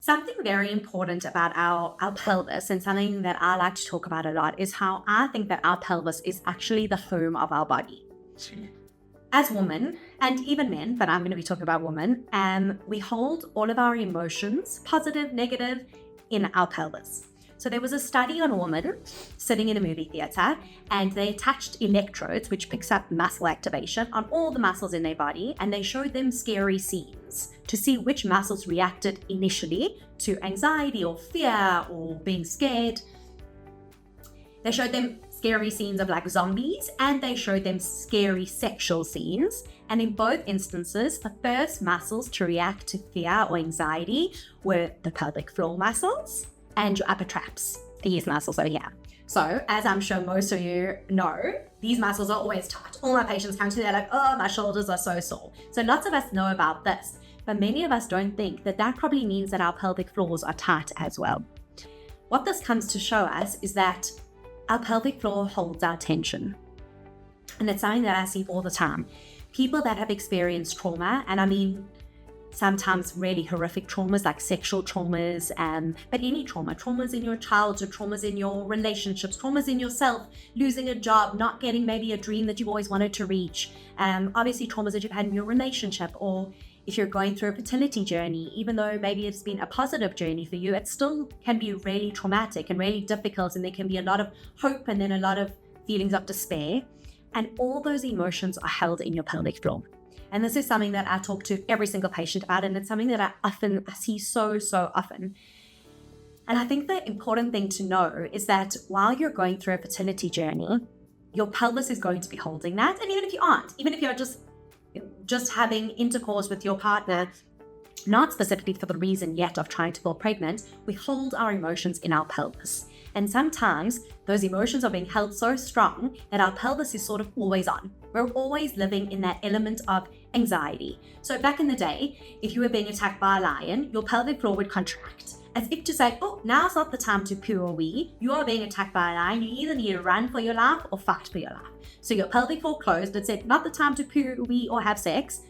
Something very important about our pelvis, and something that I like to talk about a lot, is how I think that our pelvis is actually the home of our body. As women, and even men, but I'm going to be talking about women, we hold all of our emotions, positive, negative, in our pelvis. So there was a study on a woman sitting in a movie theater, and they attached electrodes, which picks up muscle activation on all the muscles in their body, and they showed them scary scenes to see which muscles reacted initially to anxiety or fear or being scared. They showed them scary scenes of like zombies, and they showed them scary sexual scenes. And in both instances, the first muscles to react to fear or anxiety were the pelvic floor muscles and your upper traps, these muscles over here. So, as I'm sure most of you know, these muscles are always tight. All my patients come to me, they're like, oh, my shoulders are so sore. So lots of us know about this, but many of us don't think that that probably means that our pelvic floors are tight as well. What this comes to show us is that our pelvic floor holds our tension. And it's something that I see all the time. People that have experienced trauma, and I mean, sometimes really horrific traumas like sexual traumas, but any traumas in your childhood, traumas in your relationships, traumas in yourself, losing a job, not getting maybe a dream that you've always wanted to reach, obviously traumas that you've had in your relationship, or if you're going through a fertility journey, even though maybe it's been a positive journey for you, it still can be really traumatic and really difficult, and there can be a lot of hope and then a lot of feelings of despair, and all those emotions are held in your pelvic floor. And this is something that I talk to every single patient about, and it's something that I see so often. And I think the important thing to know is that while you're going through a fertility journey, your pelvis is going to be holding that. And even if you aren't, even if you're just having intercourse with your partner, not specifically for the reason yet of trying to fall pregnant, we hold our emotions in our pelvis. And sometimes those emotions are being held so strong that our pelvis is sort of always on. We're always living in that element of anxiety. So back in the day, if you were being attacked by a lion, your pelvic floor would contract, as if to say, oh, now's not the time to poo or wee. You are being attacked by a lion. You either need to run for your life or fight for your life. So your pelvic floor closed. It said, not the time to poo, wee, or have sex.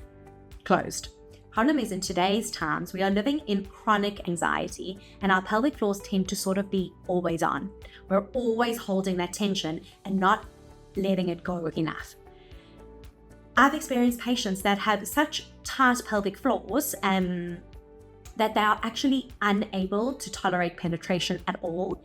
Closed. Problem is, in today's times, we are living in chronic anxiety, and our pelvic floors tend to sort of be always on. We're always holding that tension and not letting it go enough. I've experienced patients that have such tight pelvic floors that they are actually unable to tolerate penetration at all.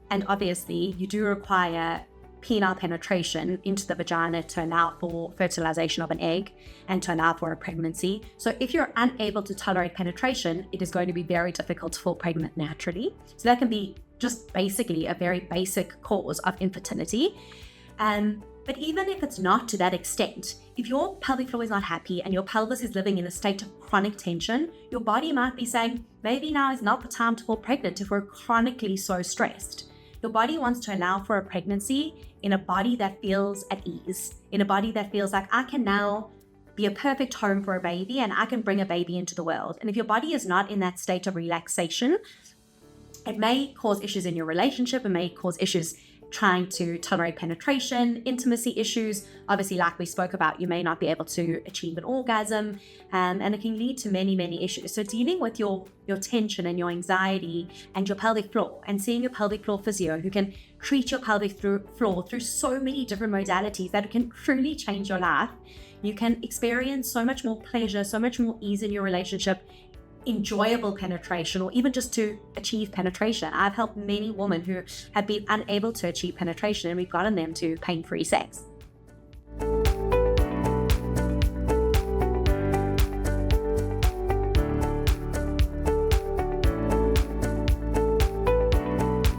And obviously, you do require penile penetration into the vagina to allow for fertilization of an egg and to allow for a pregnancy. So if you're unable to tolerate penetration, it is going to be very difficult to fall pregnant naturally. So that can be just basically a very basic cause of infertility. But even if it's not to that extent, if your pelvic floor is not happy and your pelvis is living in a state of chronic tension, your body might be saying, maybe now is not the time to fall pregnant if we're chronically so stressed. Your body wants to allow for a pregnancy in a body that feels at ease, in a body that feels like I can now be a perfect home for a baby and I can bring a baby into the world. And if your body is not in that state of relaxation, it may cause issues in your relationship, it may cause issues trying to tolerate penetration, intimacy issues. Obviously, like we spoke about, you may not be able to achieve an orgasm, and it can lead to many issues. So dealing with your tension and your anxiety and your pelvic floor, and seeing your pelvic floor physio who can treat your pelvic floor through so many different modalities that can truly change your life. You can experience so much more pleasure, so much more ease in your relationship, enjoyable penetration, or even just to achieve penetration. I've helped many women who have been unable to achieve penetration, and we've gotten them to pain-free sex.